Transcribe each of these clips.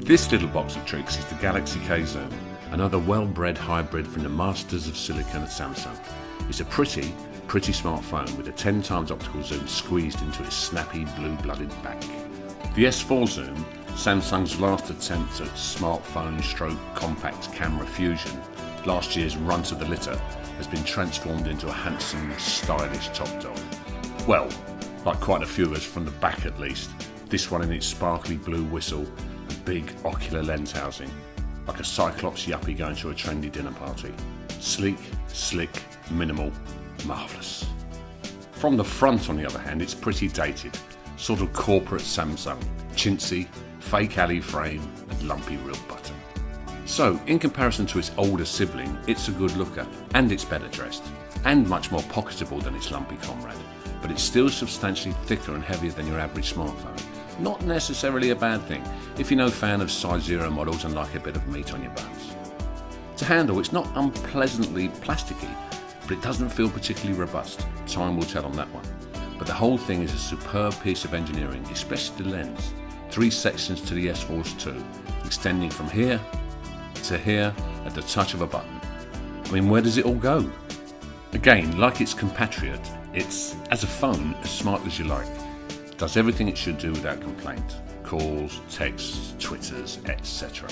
This little box of tricks is the Galaxy K Zoom, another well-bred hybrid from the masters of silicon at Samsung. It's a pretty smartphone with a 10 times optical zoom squeezed into its snappy blue-blooded back. The S4 Zoom, Samsung's last attempt at smartphone stroke compact camera fusion, last year's run to the litter, has been transformed into a handsome, stylish top dog. Well, like quite a few of us from the back at least, this one in its sparkly blue whistle and big ocular lens housing, like a Cyclops yuppie going to a trendy dinner party. Sleek, slick, minimal, marvellous. From the front, on the other hand, it's pretty dated, sort of corporate Samsung, chintzy, fake alley frame and lumpy real button. So, in comparison to its older sibling, it's a good looker, and it's better dressed, and much more pocketable than its lumpy comrade, but it's still substantially thicker and heavier than your average smartphone. Not necessarily a bad thing, if you're no fan of size zero models and like a bit of meat on your bones. To handle, it's not unpleasantly plasticky, but it doesn't feel particularly robust. Time will tell on that one. But the whole thing is a superb piece of engineering, especially the lens. 3 sections to the S4's too, extending from here to here at the touch of a button. I mean, where does it all go? Again, like its compatriot, it's, as a phone, as smart as you like. It does everything it should do without complaint. Calls, texts, Twitters, etc.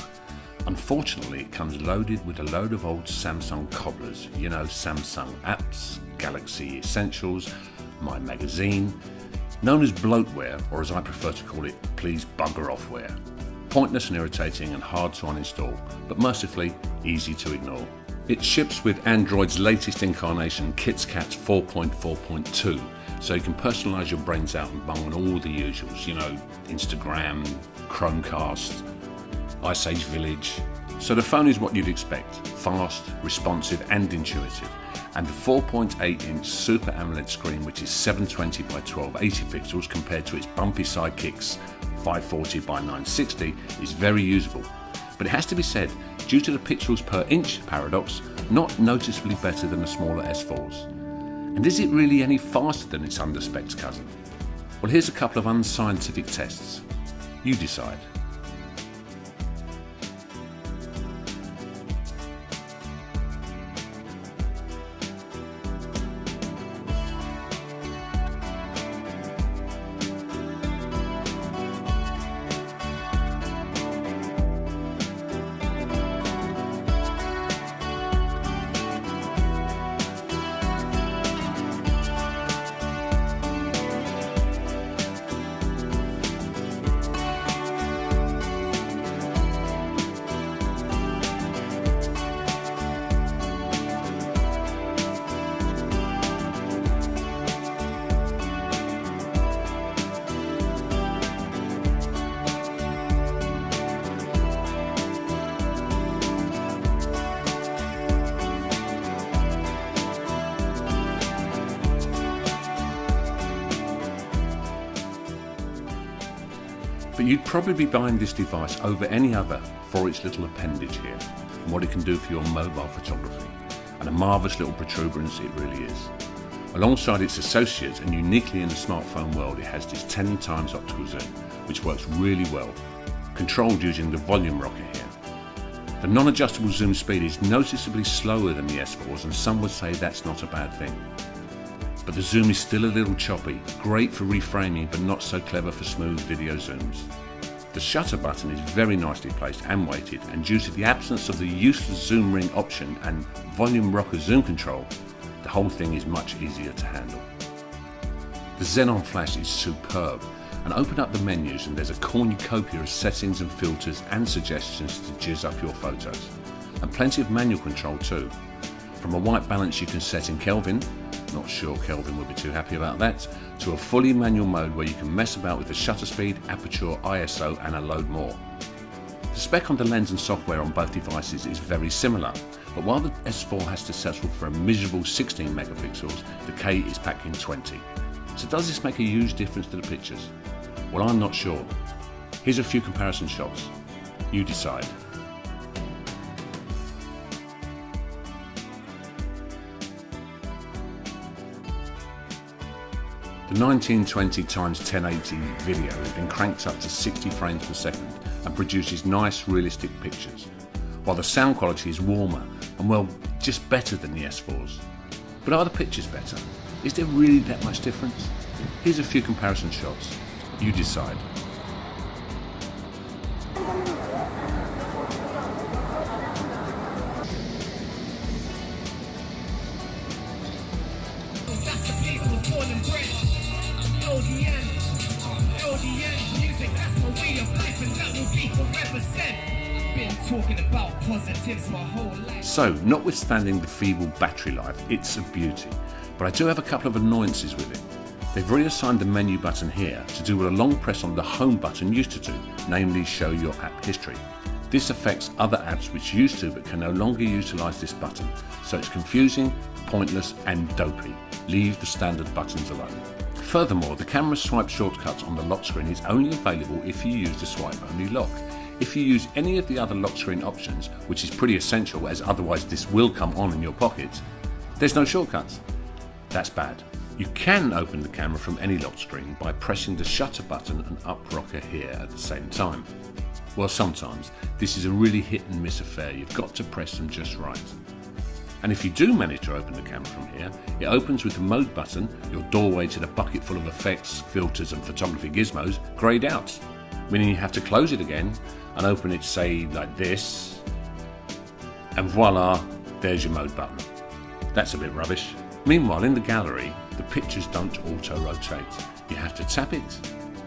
Unfortunately, it comes loaded with a load of old Samsung cobblers. You know, Samsung apps, Galaxy Essentials, My Magazine, known as bloatware, or as I prefer to call it, please bugger offware. Pointless and irritating and hard to uninstall, but mercifully easy to ignore. It ships with Android's latest incarnation, KitKat 4.4.2, so you can personalise your brains out and bung on all the usuals, you know, Instagram, Chromecast, Ice Age Village. So the phone is what you'd expect, fast, responsive and intuitive. And the 4.8-inch Super AMOLED screen, which is 720 by 1280 pixels compared to its bumpy sidekicks 540 by 960, is very usable. But it has to be said, due to the pixels per inch paradox, not noticeably better than the smaller S4s. And is it really any faster than its under-specs cousin? Well, here's a couple of unscientific tests. You decide. But you'd probably be buying this device over any other for its little appendage here and what it can do for your mobile photography. And a marvellous little protuberance it really is. Alongside its associates and uniquely in the smartphone world, it has this 10 times optical zoom, which works really well, controlled using the volume rocker here. The non-adjustable zoom speed is noticeably slower than the S4s, and some would say that's not a bad thing. But the zoom is still a little choppy, great for reframing but not so clever for smooth video zooms. The shutter button is very nicely placed and weighted, and due to the absence of the useless zoom ring option and volume rocker zoom control, the whole thing is much easier to handle. The Xenon flash is superb, and open up the menus and there's a cornucopia of settings and filters and suggestions to jizz up your photos. And plenty of manual control too. From a white balance you can set in Kelvin, not sure Kelvin would be too happy about that, to a fully manual mode where you can mess about with the shutter speed, aperture, ISO and a load more. The spec on the lens and software on both devices is very similar, but while the S4 has to settle for a miserable 16 megapixels, the K is packing 20. So does this make a huge difference to the pictures? Well, I'm not sure. Here's a few comparison shots. You decide. The The 1920x1080 video has been cranked up to 60 frames per second and produces nice realistic pictures, while the sound quality is warmer and, well, just better than the S4's. But are the pictures better? Is there really that much difference? Here's a few comparison shots. You decide. So, notwithstanding the feeble battery life, it's a beauty, but I do have a couple of annoyances with it. They've reassigned the menu button here to do what a long press on the home button used to do, namely show your app history. This affects other apps which used to but can no longer utilise this button, so it's confusing, pointless and dopey. Leave the standard buttons alone. Furthermore, the camera swipe shortcuts on the lock screen is only available if you use the swipe only lock. If you use any of the other lock screen options, which is pretty essential as otherwise this will come on in your pocket, there's no shortcuts. That's bad. You can open the camera from any lock screen by pressing the shutter button and up rocker here at the same time. Well, sometimes this is a really hit and miss affair. You've got to press them just right. And if you do manage to open the camera from here, it opens with the mode button, your doorway to the bucket full of effects, filters and photography gizmos greyed out, meaning you have to close it again and open it, say, like this, and voila, there's your mode button. That's a bit rubbish. Meanwhile, in the gallery, the pictures don't auto-rotate. You have to tap it,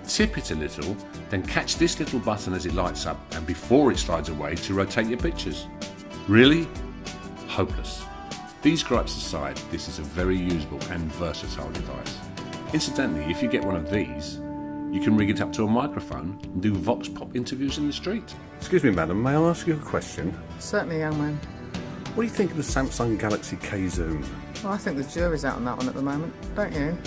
tip it a little, then catch this little button as it lights up and before it slides away to rotate your pictures. Really? Hopeless. These gripes aside, this is a very usable and versatile device. Incidentally, if you get one of these, you can rig it up to a microphone and do Vox Pop interviews in the street. Excuse me, madam, may I ask you a question? Certainly, young man. What do you think of the Samsung Galaxy K Zoom? Well, I think the jury's out on that one at the moment, don't you?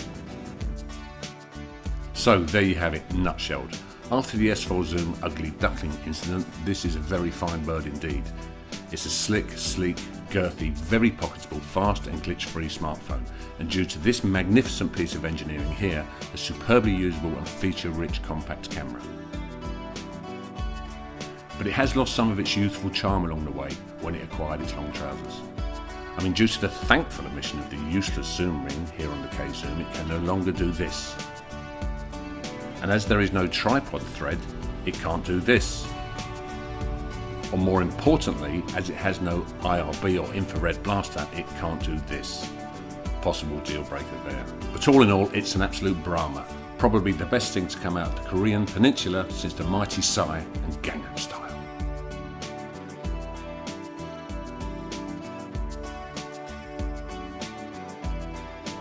So, there you have it, nutshelled. After the S4 Zoom ugly duckling incident, this is a very fine bird indeed. It's a slick, sleek, girthy, very pocketable, fast and glitch-free smartphone, and due to this magnificent piece of engineering here, a superbly usable and feature-rich compact camera. But it has lost some of its youthful charm along the way when it acquired its long trousers. I mean, due to the thankful omission of the useless zoom ring here on the K Zoom, it can no longer do this. And as there is no tripod thread, it can't do this. Or more importantly, as it has no IRB or infrared blaster, it can't do this. Possible deal breaker there. But all in all, it's an absolute Brahma. Probably the best thing to come out of the Korean peninsula since the mighty Psy and Gangnam Style.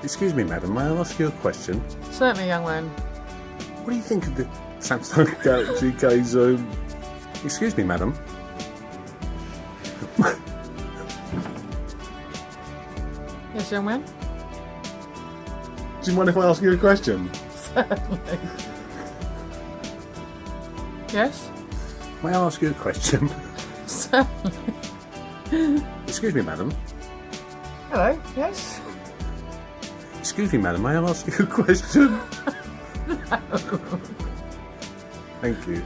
Excuse me, madam, may I ask you a question? Certainly, young man. What do you think of the Samsung Galaxy K Zoom? Excuse me, madam. Yes, young man? Do you mind if I ask you a question? Certainly. Yes? May I ask you a question? Certainly. Excuse me, madam. Hello, yes? Excuse me, madam, may I ask you a question? No. Thank you.